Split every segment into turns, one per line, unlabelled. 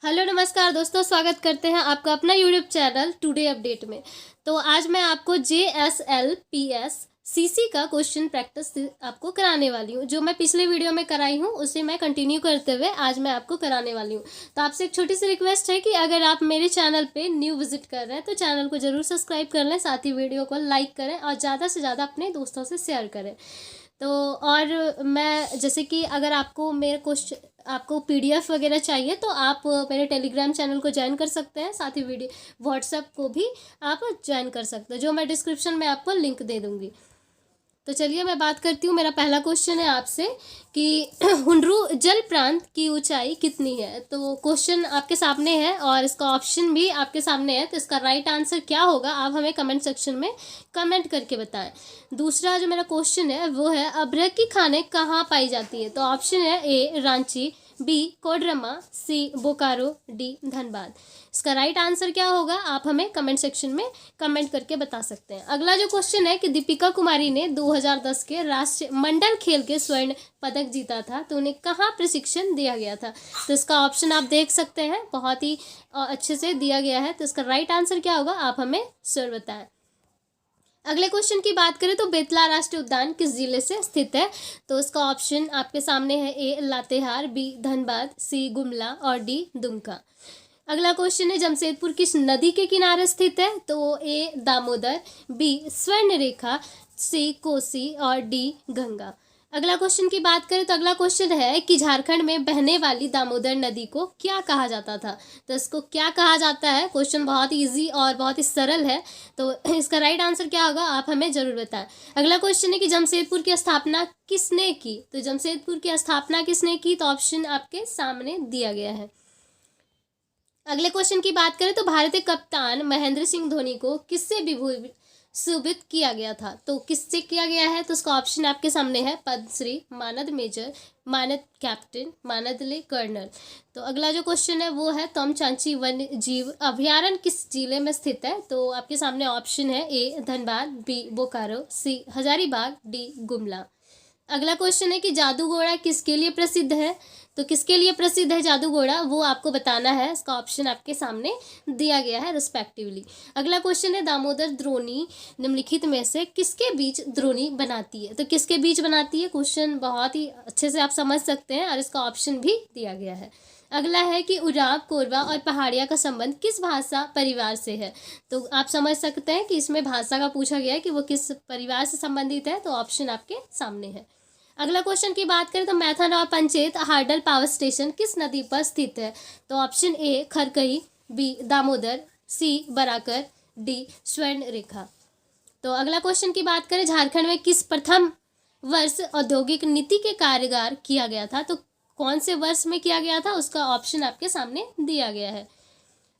Hello नमस्कार दोस्तों, स्वागत करते हैं आपका अपना यूट्यूब चैनल टुडे अपडेट में। तो आज मैं आपको JSLPS CC का क्वेश्चन प्रैक्टिस आपको कराने वाली हूँ। जो मैं पिछले वीडियो में कराई हूँ उसे मैं कंटिन्यू करते हुए आज मैं आपको कराने वाली हूँ। तो आपसे एक छोटी सी रिक्वेस्ट है कि अगर आप मेरे चैनल पे न्यू विजिट कर रहे हैं तो चैनल को ज़रूर सब्सक्राइब कर लें, साथ ही वीडियो को लाइक करें और ज़्यादा से ज़्यादा अपने दोस्तों से शेयर करें। तो और मैं जैसे कि अगर आपको मेरे क्वेश्चन आपको PDF वगैरह चाहिए तो आप मेरे टेलीग्राम चैनल को ज्वाइन कर सकते हैं, साथ ही वीडियो व्हाट्सएप को भी आप ज्वाइन कर सकते हैं, जो मैं डिस्क्रिप्शन में आपको लिंक दे दूँगी। तो चलिए मैं बात करती हूँ। मेरा पहला क्वेश्चन है आपसे कि हुंड्रू जल प्रांत की ऊंचाई कितनी है। तो क्वेश्चन आपके सामने है और इसका ऑप्शन भी आपके सामने है। तो इसका राइट आंसर क्या होगा आप हमें कमेंट सेक्शन में कमेंट करके बताएं। दूसरा जो मेरा क्वेश्चन है वो है अभ्रक की खाने कहाँ पाई जाती है। तो ऑप्शन है ए रांची, बी कोडरमा, सी बोकारो, डी धनबाद। इसका राइट आंसर क्या होगा आप हमें कमेंट सेक्शन में कमेंट करके बता सकते हैं। अगला जो क्वेश्चन है कि दीपिका कुमारी ने 2010 के राष्ट्रीय मंडल खेल के स्वर्ण पदक जीता था, तो उन्हें कहाँ प्रशिक्षण दिया गया था। तो इसका ऑप्शन आप देख सकते हैं, बहुत ही अच्छे से दिया गया है। तो इसका राइट आंसर क्या होगा आप हमें जरूर बताएं। अगले क्वेश्चन की बात करें तो बेतला राष्ट्रीय उद्यान किस जिले से स्थित है। तो इसका ऑप्शन आपके सामने है ए लातेहार, बी धनबाद, सी गुमला और डी दुमका। अगला क्वेश्चन है जमशेदपुर किस नदी के किनारे स्थित है। तो ए दामोदर, बी स्वर्ण रेखा, सी कोसी और डी गंगा। अगला क्वेश्चन की बात करें तो अगला क्वेश्चन है कि झारखंड में बहने वाली दामोदर नदी को क्या कहा जाता था। तो इसको क्या कहा जाता है, क्वेश्चन बहुत ही ईजी और बहुत ही सरल है। तो इसका राइट आंसर क्या होगा आप हमें जरूर बताएं। अगला क्वेश्चन है कि जमशेदपुर की स्थापना किसने की। तो जमशेदपुर की स्थापना किसने की, तो ऑप्शन आपके सामने दिया गया है। अगले क्वेश्चन की बात करें तो भारतीय कप्तान महेंद्र सिंह धोनी को किससे विभूषित किया गया था। तो किससे किया गया है, तो उसका ऑप्शन आपके सामने है पद्मश्री, मानद मेजर, मानद कैप्टन, मानद कर्नल। तो अगला जो क्वेश्चन है वो है तोमचांची वन्य जीव अभयारण्य किस जिले में स्थित है। तो आपके सामने ऑप्शन है ए धनबाद, बी बोकारो, सी हजारीबाग, डी गुमला। अगला क्वेश्चन है कि जादूगोड़ा किसके लिए प्रसिद्ध है। तो किसके लिए प्रसिद्ध है जादूगोड़ा वो आपको बताना है। इसका ऑप्शन आपके सामने दिया गया है रिस्पेक्टिवली। अगला क्वेश्चन है दामोदर द्रोणी निम्नलिखित में से किसके बीच द्रोणी बनाती है। तो किसके बीच बनाती है, क्वेश्चन बहुत ही अच्छे से आप समझ सकते हैं और इसका ऑप्शन भी दिया गया है। अगला है कि उराव, कोरवा और पहाड़िया का संबंध किस भाषा परिवार से है। तो आप समझ सकते हैं कि इसमें भाषा का पूछा गया है कि वो किस परिवार से संबंधित है। तो ऑप्शन आपके सामने है। अगला क्वेश्चन की बात करें तो मैथन और पंचेत हार्डल पावर स्टेशन किस नदी पर स्थित है। तो option A Kharkai, B Damodar, C Barakar, D Swarnarekha. तो अगला क्वेश्चन की बात करें झारखंड में किस प्रथम वर्ष औद्योगिक नीति के कार्यकाल किया गया था। तो कौन से वर्ष में किया गया था उसका ऑप्शन आपके सामने दिया गया है।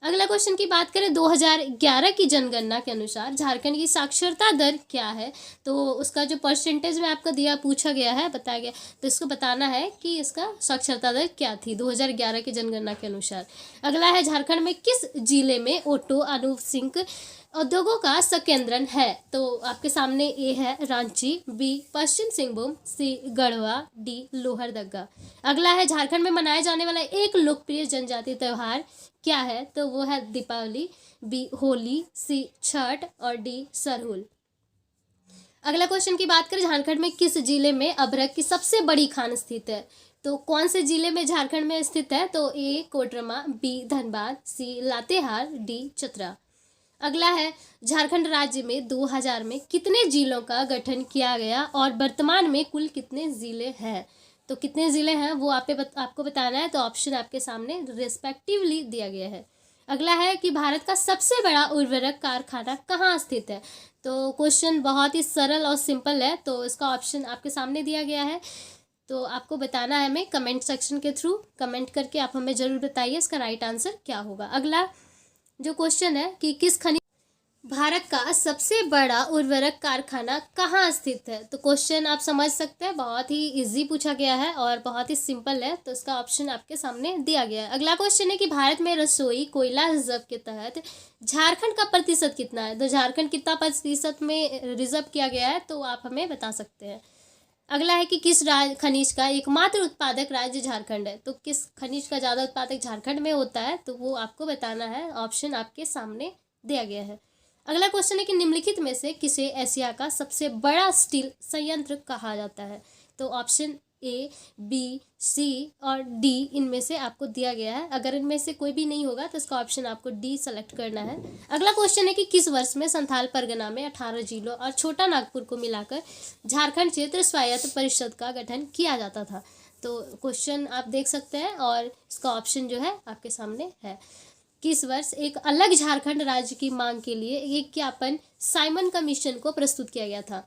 अगला क्वेश्चन की बात करें 2011 की जनगणना के अनुसार झारखंड की साक्षरता दर क्या है। तो उसका जो परसेंटेज में आपका दिया पूछा गया है, बताया गया, तो इसको बताना है कि इसका साक्षरता दर क्या थी 2011 की जनगणना के अनुसार। अगला है झारखंड में किस जिले में ऑटो अनुसिंक उद्योगों का संकेंद्रण है। तो आपके सामने ए है रांची, बी पश्चिम सिंहभूम, सी गढ़वा, डी लोहरदगा। अगला है झारखंड में मनाया जाने वाला एक लोकप्रिय जनजातीय त्यौहार क्या है। तो वो है दीपावली, बी होली, सी छठ और डी सरहुल। अगला क्वेश्चन की बात करें झारखंड में किस जिले में अभ्रक की सबसे बड़ी खान स्थित है। तो कौन से जिले में झारखंड में स्थित है। तो ए कोडरमा, बी धनबाद, सी लातेहार, डी चतरा। अगला है झारखंड राज्य में 2000 में कितने जिलों का गठन किया गया और वर्तमान में कुल कितने जिले हैं। तो कितने ज़िले हैं वो आपको बताना है। तो ऑप्शन आपके सामने रिस्पेक्टिवली दिया गया है। अगला है कि भारत का सबसे बड़ा उर्वरक कारखाना कहाँ स्थित है। तो क्वेश्चन बहुत ही सरल और सिंपल है। तो इसका ऑप्शन आपके सामने दिया गया है। तो आपको बताना है हमें कमेंट सेक्शन के थ्रू कमेंट करके आप हमें ज़रूर बताइए इसका राइट आंसर क्या होगा। अगला जो क्वेश्चन है कि किस खनिज भारत का सबसे बड़ा उर्वरक कारखाना कहाँ स्थित है। तो क्वेश्चन आप समझ सकते हैं, बहुत ही इजी पूछा गया है और बहुत ही सिंपल है। तो इसका ऑप्शन आपके सामने दिया गया है। अगला क्वेश्चन है कि भारत में रसोई कोयला रिजर्व के तहत झारखंड का प्रतिशत कितना है। तो झारखंड कितना प्रतिशत में रिजर्व किया गया है तो आप हमें बता सकते हैं। अगला है कि किस खनिज का एकमात्र उत्पादक राज्य झारखंड है। तो किस खनिज का ज़्यादा उत्पादक झारखंड में होता है, तो वो आपको बताना है। ऑप्शन आपके सामने दिया गया है। अगला क्वेश्चन है कि निम्नलिखित में से किसे एशिया का सबसे बड़ा स्टील संयंत्र कहा जाता है। तो ऑप्शन ए, बी, सी और डी इनमें से आपको दिया गया है। अगर इनमें से कोई भी नहीं होगा तो इसका ऑप्शन आपको डी सेलेक्ट करना है। अगला क्वेश्चन है कि किस वर्ष में संथाल परगना में 18 जिलों और छोटा नागपुर को मिलाकर झारखंड क्षेत्र स्वायत्त परिषद का गठन किया जाता था। तो क्वेश्चन आप देख सकते हैं और इसका ऑप्शन जो है आपके सामने है। किस वर्ष एक अलग झारखंड राज्य की मांग के लिए एक ज्ञापन साइमन कमीशन को प्रस्तुत किया गया था।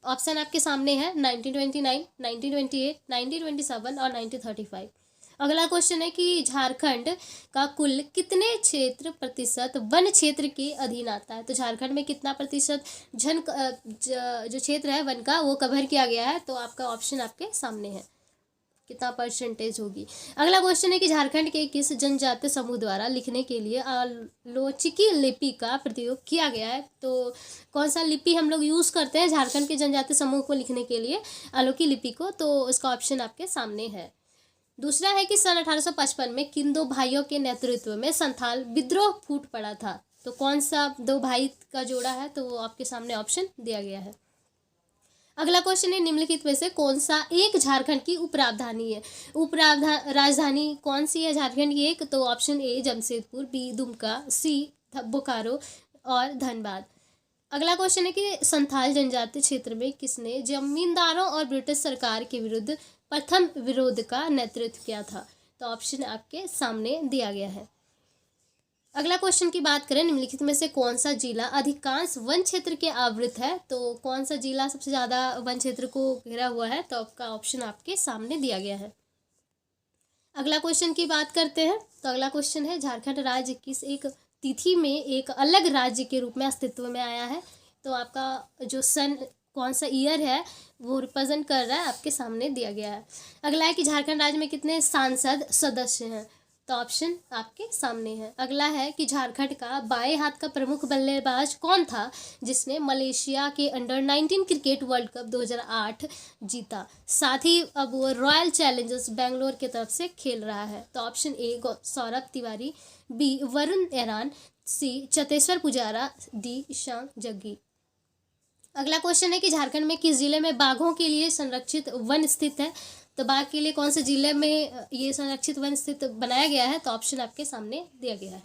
ऑप्शन आपके सामने है 1929, 1928, 1927 और 1935। अगला क्वेश्चन है कि झारखंड का कुल कितने क्षेत्र प्रतिशत वन क्षेत्र के अधीन आता है। तो झारखंड में कितना प्रतिशत जो क्षेत्र है वन का वो कवर किया गया है। तो आपका ऑप्शन आपके सामने है, कितना परसेंटेज होगी। अगला क्वेश्चन है कि झारखंड के किस जनजातीय समूह द्वारा लिखने के लिए आलोचिकी लिपि का प्रयोग किया गया है। तो कौन सा लिपि हम लोग यूज़ करते हैं झारखंड के जनजातीय समूह को लिखने के लिए, आलोकी लिपि को। तो इसका ऑप्शन आपके सामने है। दूसरा है कि सन 1855 में किन दो भाइयों के नेतृत्व में संथाल विद्रोह फूट पड़ा था। तो कौन सा दो भाई का जोड़ा है, तो वो आपके सामने ऑप्शन दिया गया है। अगला क्वेश्चन है निम्नलिखित में से कौन सा एक झारखंड की उपराजधानी है। राजधानी कौन सी है झारखंड की एक। तो option A Jamshedpur, B Dumka, C Bokaro और धनबाद। अगला क्वेश्चन है कि संथाल जनजातीय क्षेत्र में किसने जमींदारों और ब्रिटिश सरकार के विरुद्ध प्रथम विरोध का नेतृत्व किया था। तो ऑप्शन आपके सामने दिया गया है। अगला क्वेश्चन की बात करें, निम्नलिखित में से कौन सा जिला अधिकांश वन क्षेत्र के आवृत है। तो कौन सा जिला सबसे ज़्यादा वन क्षेत्र को घेरा हुआ है। तो आपका ऑप्शन आपके सामने दिया गया है। अगला क्वेश्चन की बात करते हैं। तो अगला क्वेश्चन है झारखंड राज्य किस एक तिथि में एक अलग राज्य के रूप में अस्तित्व में आया है। तो आपका जो सन कौन सा ईयर है वो रिप्रेजेंट कर रहा है, आपके सामने दिया गया है। अगला है कि झारखंड राज्य में कितने सांसद सदस्य हैं। तो ऑप्शन आपके सामने है। अगला है कि झारखंड का बाएं हाथ का प्रमुख बल्लेबाज कौन था जिसने मलेशिया के अंडर-19 क्रिकेट वर्ल्ड कप 2008 जीता। साथ ही अब वो रॉयल चैलेंजर्स बेंगलोर की तरफ से खेल रहा है। तो option A Saurabh Tiwary, B Varun Aaron, C Cheteshwar Pujara, D Ishan Jaggi. अगला क्वेश्चन है कि झारखंड में किस जिले में बाघों के लिए संरक्षित वन स्थित है। तो बाघ के लिए कौन से जिले में ये संरक्षित वन स्थित बनाया गया है। तो ऑप्शन आपके सामने दिया गया है।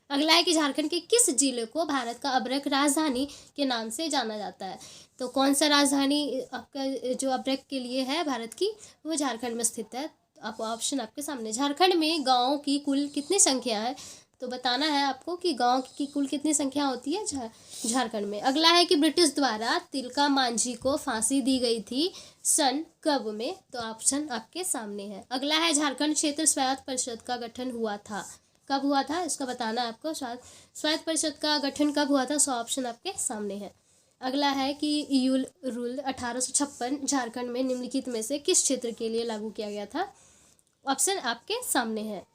अगला है कि झारखंड के किस जिले को भारत का अब्रक राजधानी के नाम से जाना जाता है। तो कौन सा राजधानी आपका जो अब्रक के लिए है भारत की, वो झारखंड में स्थित है। आप ऑप्शन आपके सामने। झारखंड में गाँवों की कुल कितनी संख्या है। तो बताना है आपको कि गांव की कुल कितनी संख्या होती है झारखंड में। अगला है कि ब्रिटिश द्वारा तिलका मांझी को फांसी दी गई थी सन कब में। तो ऑप्शन आपके सामने है। अगला है झारखंड क्षेत्र स्वायत्त परिषद का गठन हुआ था, कब हुआ था, इसका बताना है आपको। स्वायत्त परिषद का गठन कब हुआ था, सो ऑप्शन आपके सामने है। अगला है कि यूल रूल 1856 झारखंड में निम्नलिखित में से किस क्षेत्र के लिए लागू किया गया था। ऑप्शन आपके सामने है।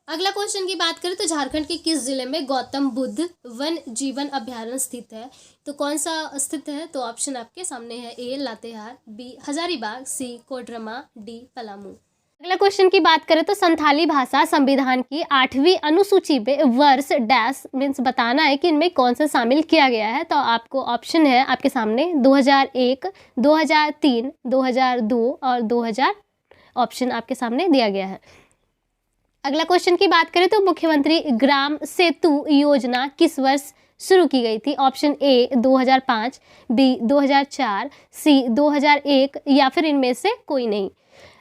अगला क्वेश्चन की बात करें तो झारखंड के किस जिले में गौतम बुद्ध वन जीवन अभ्यारण्य स्थित है। तो कौन सा स्थित है। तो ऑप्शन आपके सामने है। ए लातेहार, बी हजारीबाग, सी कोडरमा, डी पलामू। अगला क्वेश्चन की बात करें तो संथाली भाषा संविधान की 8वीं अनुसूची में वर्ष डैश मीन्स बताना है कि इनमें कौन सा शामिल किया गया है। तो आपको ऑप्शन है आपके सामने 2001, 2003, 2002 और 2000 ऑप्शन आपके सामने दिया गया है। अगला क्वेश्चन की बात करें तो मुख्यमंत्री ग्राम सेतु योजना किस वर्ष शुरू की गई थी। ऑप्शन ए 2005, बी 2004, सी 2001 या फिर इनमें से कोई नहीं।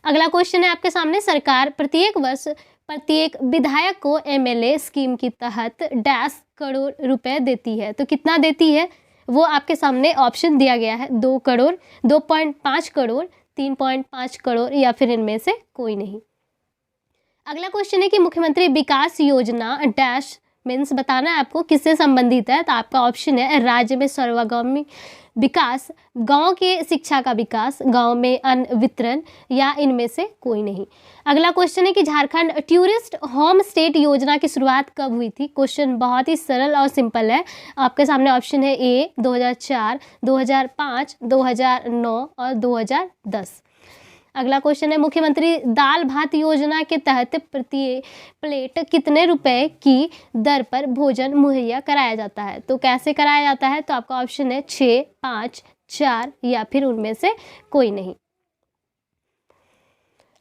अगला क्वेश्चन है आपके सामने, सरकार प्रत्येक वर्ष प्रत्येक विधायक को एमएलए स्कीम के तहत डैश करोड़ रुपए देती है। तो कितना देती है वो आपके सामने ऑप्शन दिया गया है। 2 करोड़, 2.5 करोड़, 3.5 करोड़ या फिर इनमें से कोई नहीं। अगला क्वेश्चन है कि मुख्यमंत्री विकास योजना डैश मीन्स बताना है आपको किससे संबंधित है। तो आपका ऑप्शन है राज्य में सर्वगामी विकास, गांव के शिक्षा का विकास, गांव में अन्न वितरण, या इनमें से कोई नहीं। अगला क्वेश्चन है कि झारखंड टूरिस्ट होम स्टेट योजना की शुरुआत कब हुई थी। क्वेश्चन बहुत ही सरल और सिंपल है। आपके सामने ऑप्शन है ए 2004, 2005, 2009 और 2010। अगला क्वेश्चन है मुख्यमंत्री दाल भात योजना के तहत प्रति प्लेट कितने रुपए की दर पर भोजन मुहैया कराया जाता है। तो कैसे कराया जाता है, तो आपका ऑप्शन है 6, 5, 4 या फिर उनमें से कोई नहीं।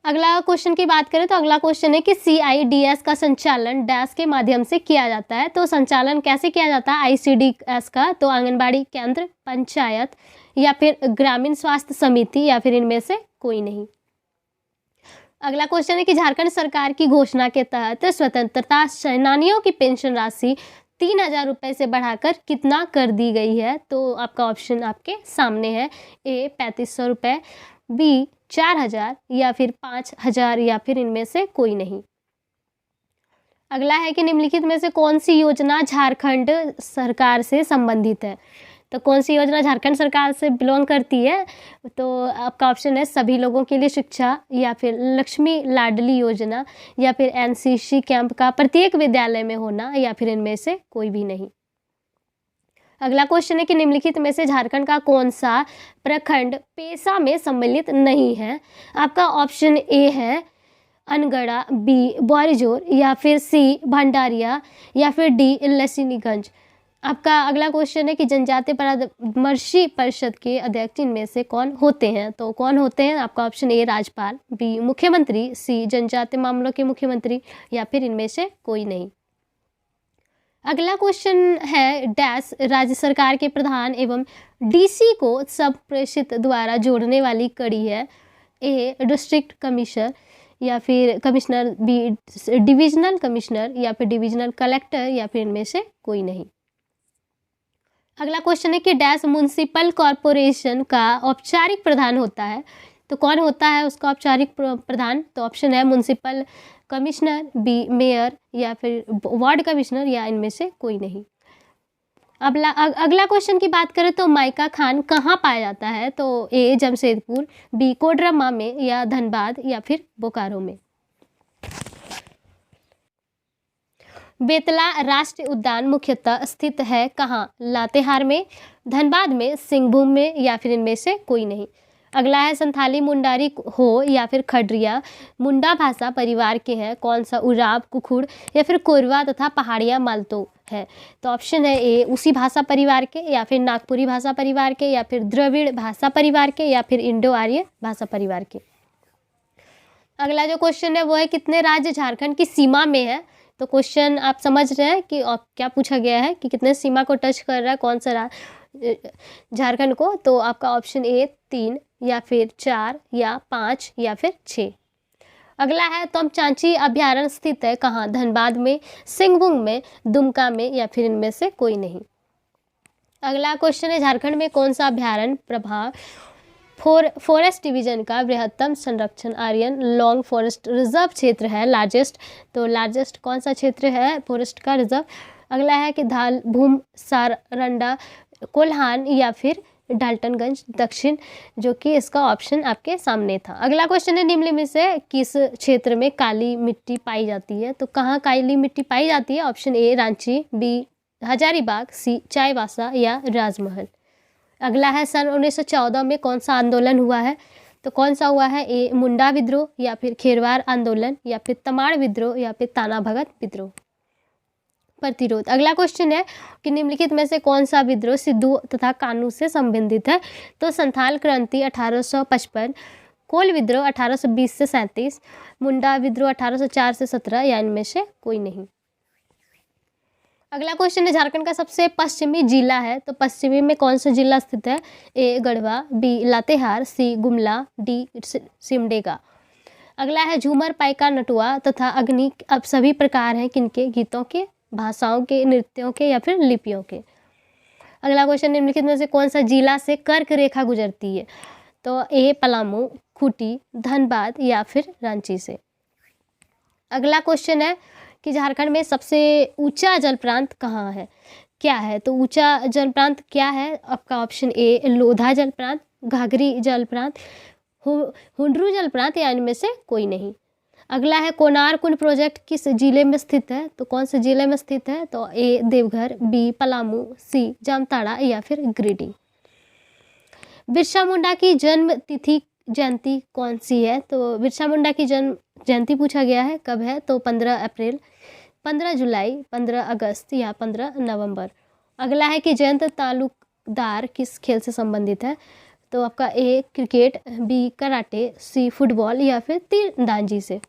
अगला क्वेश्चन की बात करें तो अगला क्वेश्चन है कि CIDS का संचालन डैश के माध्यम से किया जाता है। तो संचालन कैसे किया जाता है ICDS का, तो आंगनबाड़ी केंद्र, पंचायत या फिर ग्रामीण स्वास्थ्य समिति या फिर इनमें से कोई नहीं। अगला क्वेश्चन है कि झारखंड सरकार की घोषणा के तहत स्वतंत्रता सेनानियों की पेंशन राशि 3000 रुपये से बढ़ाकर कितना कर दी गई है। तो आपका ऑप्शन आपके सामने है, ए 3500 रुपये, बी 4000 या फिर 5000 या फिर इनमें से कोई नहीं। अगला है कि निम्नलिखित में से कौन सी योजना झारखंड सरकार से संबंधित है। तो कौन सी योजना झारखंड सरकार से बिलोंग करती है, तो आपका ऑप्शन है सभी लोगों के लिए शिक्षा, या फिर लक्ष्मी लाडली योजना, या फिर NCC कैंप का प्रत्येक विद्यालय में होना, या फिर इनमें से कोई भी नहीं। अगला क्वेश्चन है कि निम्नलिखित में से झारखंड का कौन सा प्रखंड पेशा में सम्मिलित नहीं है। आपका ऑप्शन ए है अनगढ़ा, बी बौरीजोर, या फिर सी भंडारिया, या फिर डी लसीनीगंज। आपका अगला क्वेश्चन है कि जनजातीय परामर्शी परिषद के अध्यक्ष इनमें से कौन होते हैं। तो कौन होते हैं, आपका ऑप्शन ए राज्यपाल, बी मुख्यमंत्री, सी जनजातीय मामलों के मुख्यमंत्री, या फिर इनमें से कोई नहीं। अगला क्वेश्चन है डैश राज्य सरकार के प्रधान एवं DC को सब प्रेषित द्वारा जोड़ने वाली कड़ी है। ए डिस्ट्रिक्ट कमिश्नर, या फिर कमिश्नर, बी डिविजनल कमिश्नर, या फिर डिविजनल कलेक्टर, या फिर इनमें से कोई नहीं। अगला क्वेश्चन है कि डैश म्युनिसिपल कॉरपोरेशन का औपचारिक प्रधान होता है। तो कौन होता है उसका औपचारिक प्रधान, तो ऑप्शन है म्युनिसिपल कमिश्नर, बी मेयर, या फिर वार्ड कमिश्नर, या इनमें से कोई नहीं। अगला क्वेश्चन की बात करें तो माइका खान कहाँ पाया जाता है। तो ए जमशेदपुर, बी कोडरमा में, या धनबाद, या फिर बोकारो में। बेतला राष्ट्रीय उद्यान मुख्यतः स्थित है कहाँ, लातेहार में, धनबाद में, सिंहभूम में, या फिर इनमें से कोई नहीं। अगला है संथाली मुंडारी हो या फिर खडरिया मुंडा भाषा परिवार के हैं। कौन सा, उराव, कुखुड़, या फिर कोरवा तथा पहाड़िया मालतो है। तो ऑप्शन है ए उसी भाषा परिवार के, या फिर नागपुरी भाषा परिवार के, या फिर द्रविड़ भाषा परिवार के, या फिर इंडो आर्य भाषा परिवार के। अगला जो क्वेश्चन है वो है कितने राज्य झारखंड की सीमा में है। तो क्वेश्चन आप समझ रहे हैं कि क्या पूछा गया है कि कितने सीमा को टच कर रहा है कौन सा झारखंड को। तो आपका ऑप्शन ए 3, या फिर 4, या 5, या फिर 6। अगला है तोमचांची अभ्यारण्य स्थित है कहाँ, धनबाद में, सिंहभूम में, दुमका में, या फिर इनमें से कोई नहीं। अगला क्वेश्चन है झारखंड में कौन सा अभ्यारण्य प्रभाव फॉरेस्ट डिवीजन का बृहत्तम संरक्षण आर्यन लॉन्ग फॉरेस्ट रिजर्व क्षेत्र है, लार्जेस्ट। तो लार्जेस्ट कौन सा क्षेत्र है फॉरेस्ट का रिजर्व। अगला है कि धाल भूम सारंडा कोल्हान, या फिर डाल्टनगंज दक्षिण, जो कि इसका ऑप्शन आपके सामने था। अगला क्वेश्चन है निम्न में से किस क्षेत्र में काली मिट्टी पाई जाती है। तो कहाँ काली मिट्टी पाई जाती है, option A Ranchi, B Hazaribagh, C Chaibasa, या राजमहल। अगला है सन 1914 में कौन सा आंदोलन हुआ है। तो कौन सा हुआ है, ए मुंडा विद्रोह, या फिर खेरवार आंदोलन, या फिर तमाड़ विद्रोह, या फिर ताना भगत विद्रोह प्रतिरोध। अगला क्वेश्चन है कि निम्नलिखित में से कौन सा विद्रोह सिद्धू तथा कानू से संबंधित है। तो संथाल क्रांति 1855, कोल विद्रोह 1820 से 37, मुंडा विद्रोह 1804 से 17, या इनमें से कोई नहीं। अगला क्वेश्चन है झारखंड का सबसे पश्चिमी जिला है। तो पश्चिमी में कौन सा जिला स्थित है, ए गढ़वा, बी लातेहार, सी गुमला, डी सिमडेगा। अगला है झूमर, पाइका, नटुआ तथा अग्नि अब सभी प्रकार हैं किनके, गीतों के, भाषाओं के, नृत्यों के, या फिर लिपियों के। अगला क्वेश्चन निम्नलिखित में से कौन सा जिला से कर्क रेखा गुजरती है। तो ए पलामू, खूंटी, धनबाद, या फिर रांची से। अगला क्वेश्चन है कि झारखंड में सबसे ऊंचा जल प्रांत कहाँ है, क्या है। तो ऊंचा जल प्रांत क्या है आपका ऑप्शन ए लोधा जल प्रांत, घाघरी जल प्रांत, हुंडरू जल प्रांत या इनमें से कोई नहीं। अगला है कोणार्क कुंड प्रोजेक्ट किस जिले में स्थित है, तो कौन से जिले में स्थित है, तो ए देवघर, बी पलामू, सी जामताड़ा या फिर गिरिडीह। बिरसा मुंडा की जन्म तिथि जयंती कौन सी है, तो बिरसा मुंडा की जन्म जयंती पूछा गया है, कब है, तो 15 अप्रैल, 15 जुलाई, 15 अगस्त या 15 नवंबर। अगला है कि जयंत तालुकदार किस खेल से संबंधित है, तो आपका A cricket, B karate, C football या फिर तीरंदाजी से।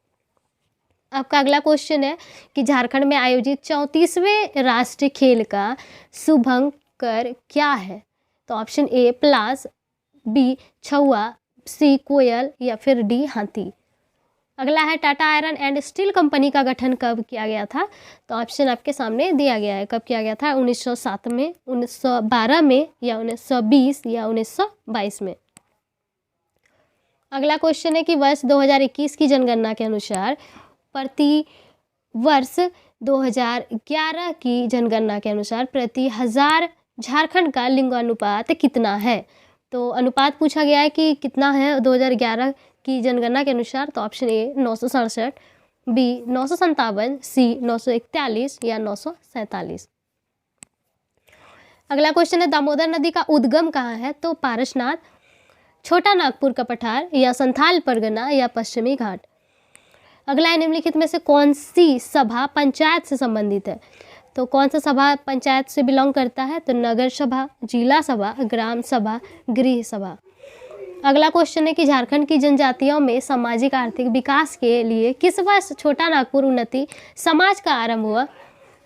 आपका अगला क्वेश्चन है कि झारखंड में आयोजित 34वें राष्ट्रीय खेल का शुभंकर क्या है, तो ऑप्शन ए प्लास, बी छुआ, सी कोयल या फिर डी हाथी। अगला है Tata iron and steel company का गठन कब किया गया था, तो ऑप्शन आपके सामने दिया गया है, कब किया गया था, 1907 में, 1912 में या 1920 या 1922 में। अगला क्वेश्चन है कि वर्ष 2021 की जनगणना के अनुसार प्रति वर्ष 2011 की जनगणना के अनुसार प्रति हजार झारखंड का लिंगानुपात कितना है, तो अनुपात पूछा गया है कि कितना है 2011 की जनगणना के अनुसार, तो ऑप्शन ए 967, बी 957, सी 941 या 947। अगला क्वेश्चन है दामोदर नदी का उद्गम कहाँ है, तो पारसनाथ, छोटा नागपुर का पठार या संथाल परगना या पश्चिमी घाट। अगला है निम्नलिखित में से कौन सी सभा पंचायत से संबंधित है, तो कौन सा सभा पंचायत से बिलोंग करता है, तो नगर सभा, जिला सभा, ग्राम सभा, गृह सभा। अगला क्वेश्चन है कि झारखंड की जनजातियों में सामाजिक आर्थिक विकास के लिए किस वर्ष छोटा नागपुर उन्नति समाज का आरंभ हुआ,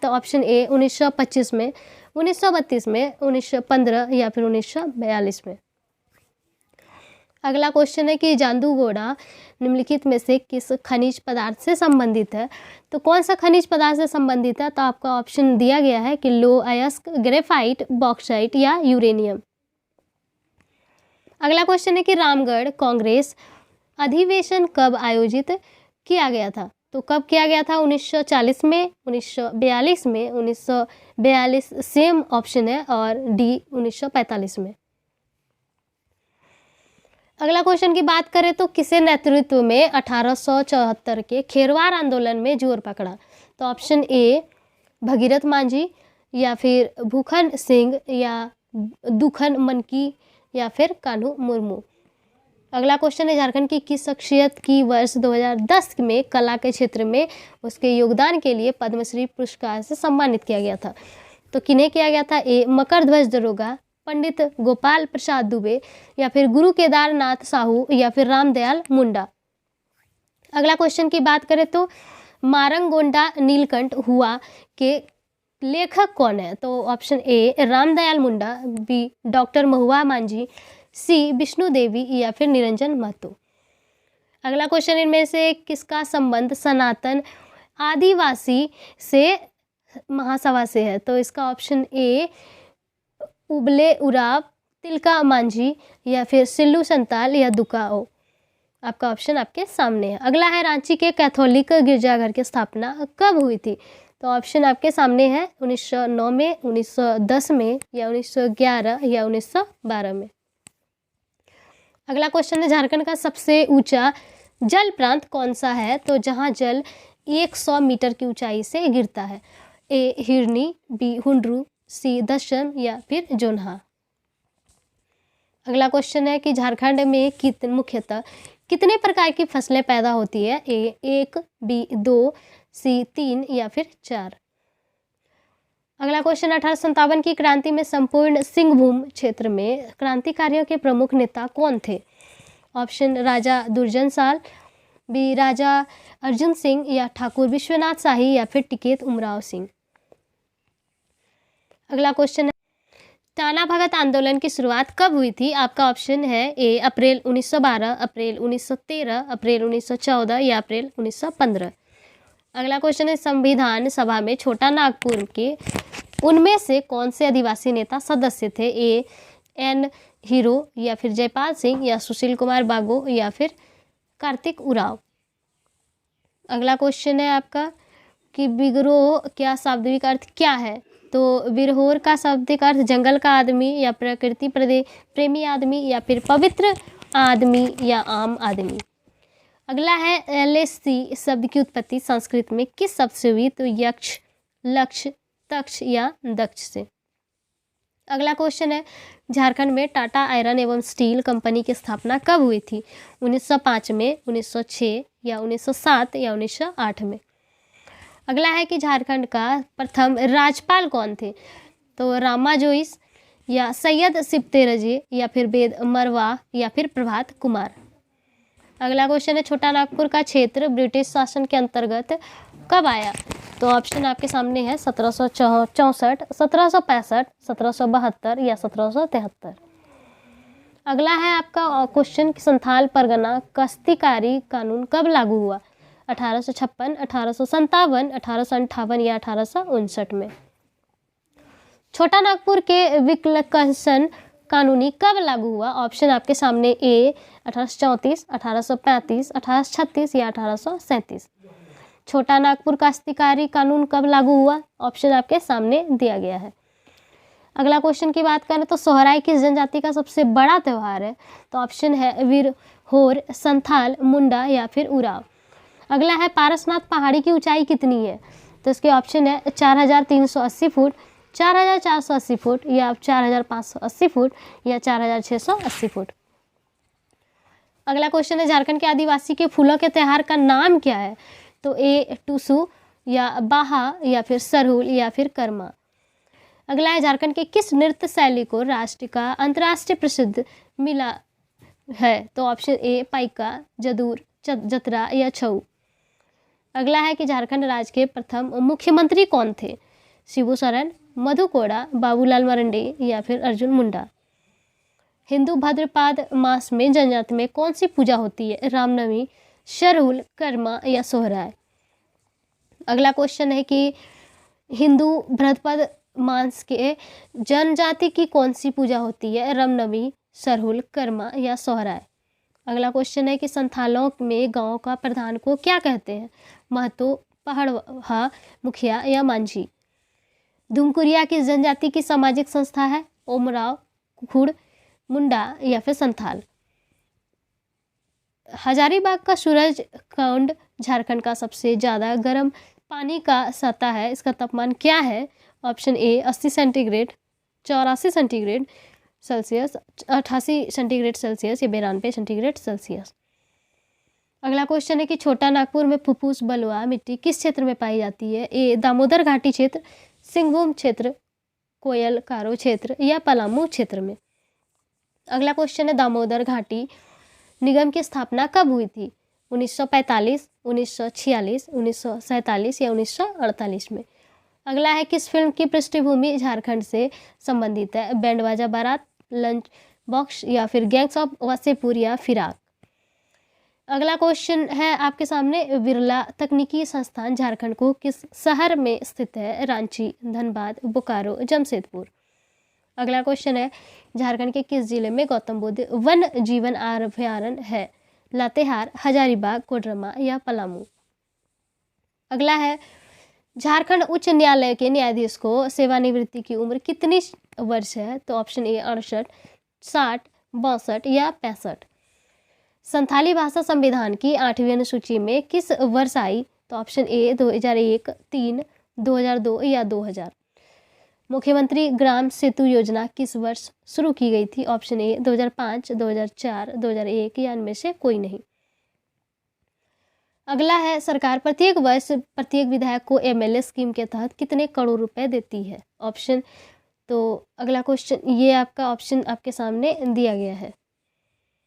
तो ऑप्शन ए 1925 में, 1932 में, 1915 या फिर 1942 में। अगला क्वेश्चन है कि जादूगोड़ा निम्नलिखित में से किस खनिज पदार्थ से संबंधित है, तो कौन सा खनिज पदार्थ से संबंधित है, तो आपका ऑप्शन दिया गया है कि लो अयस्क, ग्रेफाइट, बॉक्साइट या यूरेनियम। अगला क्वेश्चन है कि रामगढ़ कांग्रेस अधिवेशन कब आयोजित किया गया था, तो कब किया गया था, 1940 में, 1942 में, 1942 सेम ऑप्शन है, और डी 1945 में। अगला क्वेश्चन की बात करें तो किसे नेतृत्व में 1874 के खेरवार आंदोलन में जोर पकड़ा, तो ऑप्शन ए भगीरथ मांझी या फिर भूखन सिंह या दुखन मनकी या फिर कान्हू मुर्मू। अगला क्वेश्चन है झारखंड की किस शख्सियत की वर्ष 2010 में कला के क्षेत्र में उसके योगदान के लिए पद्मश्री पुरस्कार से सम्मानित किया गया था, तो किन्हें किया गया था, ए मकरध्वज दरोगा, पंडित गोपाल प्रसाद दुबे या फिर गुरु केदारनाथ साहू या फिर रामदयाल मुंडा। अगला क्वेश्चन की बात करें तो मारंगोंडा नीलकंठ हुआ के लेखक कौन है, तो option A Ramdayal Munda, B doctor Mahua Majhi, C Vishnu Devi या फिर निरंजन महतो। अगला क्वेश्चन इनमें से किसका संबंध सनातन आदिवासी से महासभा से है, तो इसका ऑप्शन ए उबले उराव, तिलका मांझी या फिर सिल्लू संताल या दुकाओ। आपका ऑप्शन आपके सामने है। अगला है रांची के कैथोलिक गिरजाघर की स्थापना कब हुई थी, तो ऑप्शन आपके सामने है 1909 में, 1910 में या 1911 या 1912 में। अगला क्वेश्चन है झारखंड का सबसे ऊंचा जल प्रांत कौन सा है, तो जहां जल 100 मीटर की ऊंचाई से गिरता है, ए हिरनी, बी हुंडरू, सी दशम या फिर जोन्हा। अगला क्वेश्चन है कि झारखंड में मुख्यतः कितने प्रकार की फसलें पैदा होती है, ए 1, बी 2, सी 3 या फिर 4। अगला क्वेश्चन 1857 की क्रांति में संपूर्ण सिंहभूम क्षेत्र में क्रांतिकारियों के प्रमुख नेता कौन थे, ऑप्शन राजा दुर्जनसाल, बी राजा अर्जुन सिंह या ठाकुर विश्वनाथ शाही या फिर टिकैत उमराव सिंह। अगला क्वेश्चन है टाना भगत आंदोलन की शुरुआत कब हुई थी, आपका ऑप्शन है ए अप्रैल 1912, अप्रैल 1913, अप्रैल 1914 या अप्रैल 1915। अगला क्वेश्चन है संविधान सभा में छोटा नागपुर के उनमें से कौन से आदिवासी नेता सदस्य थे, ए एन हीरो या फिर जयपाल सिंह या सुशील कुमार बागो या फिर कार्तिक उराव। अगला क्वेश्चन है आपका कि विग्रोह क्या शाब्दिक अर्थ क्या है? तो विरहोर का शाब्दिक अर्थ जंगल का आदमी या प्रकृति प्रेमी आदमी या फिर पवित्र आदमी या आम आदमी। अगला है LSC शब्द की उत्पत्ति संस्कृत में किस शब्द से हुई? तो यक्ष, लक्ष्य, तक्ष या दक्ष से। अगला क्वेश्चन है झारखंड में टाटा आयरन एवं स्टील कंपनी की स्थापना कब हुई थी? 1905 में, 1906 या 1907 या 1908 में। अगला है कि झारखंड का प्रथम राज्यपाल कौन थे? तो रामा जोइस या सैयद सिप्ते रजी या फिर वेद मरवा या फिर प्रभात कुमार। अगला क्वेश्चन है छोटा नागपुर का क्षेत्र ब्रिटिश शासन के अंतर्गत कब आया? तो ऑप्शन आपके सामने है 1764, 1765, 1772 या 1773। अगला है आपका क्वेश्चन संथाल परगना काश्तकारी कानून कब लागू हुआ? 1856, 1857, 1858 या 1859 में। छोटा नागपुर के विलक्षण कानूनी कब लागू हुआ? ऑप्शन आपके सामने ए 1834, 1835, 1836 या 1837। छोटा नागपुर काश्तकारी कानून कब लागू हुआ? ऑप्शन आपके सामने दिया गया है। अगला क्वेश्चन की बात करें तो सोहराय किस जनजाति का सबसे बड़ा त्यौहार है? तो ऑप्शन है विरहोर, संथाल, मुंडा या फिर उराव। अगला है पारसनाथ पहाड़ी की ऊंचाई कितनी है? तो इसके ऑप्शन है 4380 फुट, 4480 फुट या 4580 फुट या 4680 फुट। अगला क्वेश्चन है झारखंड के आदिवासी के फूलों के त्योहार का नाम क्या है? तो ए टूसू या बाहा या फिर सरहुल या फिर कर्मा। अगला है झारखंड के किस नृत्य शैली को राष्ट्र का अंतर्राष्ट्रीय प्रसिद्ध मिला है? तो ऑप्शन ए पाइका, जदूर, जतरा या छऊ। अगला है कि झारखंड राज्य के प्रथम मुख्यमंत्री कौन थे? शिबू सोरेन, मधु कोड़ा, बाबूलाल मरांडी या फिर अर्जुन मुंडा। हिंदू भाद्रपद मास में जनजाति में कौन सी पूजा होती है? रामनवमी, सरहुल, कर्मा या सोहराय। अगला क्वेश्चन है कि हिंदू भाद्रपद मास के जनजाति की कौन सी पूजा होती है? रामनवमी, सरहुल, कर्मा या सोहराय। अगला क्वेश्चन है कि संथालों में गांव का प्रधान को क्या कहते हैं? महतो, पहाड़हा, मुखिया या मांझी। धुमकुरिया किस जनजाति की सामाजिक संस्था है? ओमराव, कुकुड़, मुंडा या फिर संथाल। हजारीबाग का सूरज कुंड झारखंड का सबसे ज़्यादा गर्म पानी का सतह है, इसका तापमान क्या है? ऑप्शन ए 80 centigrade, 84 centigrade Celsius, 88 centigrade Celsius या 92 सेंटीग्रेड सेल्सियस। अगला क्वेश्चन है कि छोटा नागपुर में फुफ्फुस बलुआ मिट्टी किस क्षेत्र में पाई जाती है? ए दामोदर घाटी क्षेत्र, सिंहभूम क्षेत्र, कोयल कारो क्षेत्र या पलामू क्षेत्र में। अगला क्वेश्चन है दामोदर घाटी निगम की स्थापना कब हुई थी? 1945, 1946, 1947 या 1948 में। अगला है किस फिल्म की पृष्ठभूमि झारखंड से संबंधित है? बैंडबाजा बारात, लंच बॉक्स या फिर गैंग्स ऑफ वासेपुर या फिराक। अगला क्वेश्चन है आपके सामने बिरला तकनीकी संस्थान झारखंड को किस शहर में स्थित है? रांची, धनबाद, बोकारो, जमशेदपुर। अगला क्वेश्चन है झारखंड के किस जिले में गौतम बुद्ध वन जीवन अभयारण्य है? लातेहार, हजारीबाग, कोडरमा या पलामू। अगला है झारखंड उच्च न्यायालय के न्यायाधीश को सेवानिवृत्ति की उम्र कितनी वर्ष है? तो ऑप्शन ए 68, 60, 62 या 65। संथाली भाषा संविधान की 8वीं अनुसूची में किस वर्ष आई? तो ऑप्शन ए 2001, 3, 2002 या 2000। मुख्यमंत्री ग्राम सेतु योजना किस वर्ष शुरू की गई थी? ऑप्शन ए 2005, 2004, 2001 या इनमें से कोई नहीं। अगला है सरकार प्रत्येक वर्ष प्रत्येक विधायक को MLA स्कीम के तहत कितने करोड़ रुपए देती है? ऑप्शन तो अगला क्वेश्चन ये आपका ऑप्शन आपके सामने दिया गया है।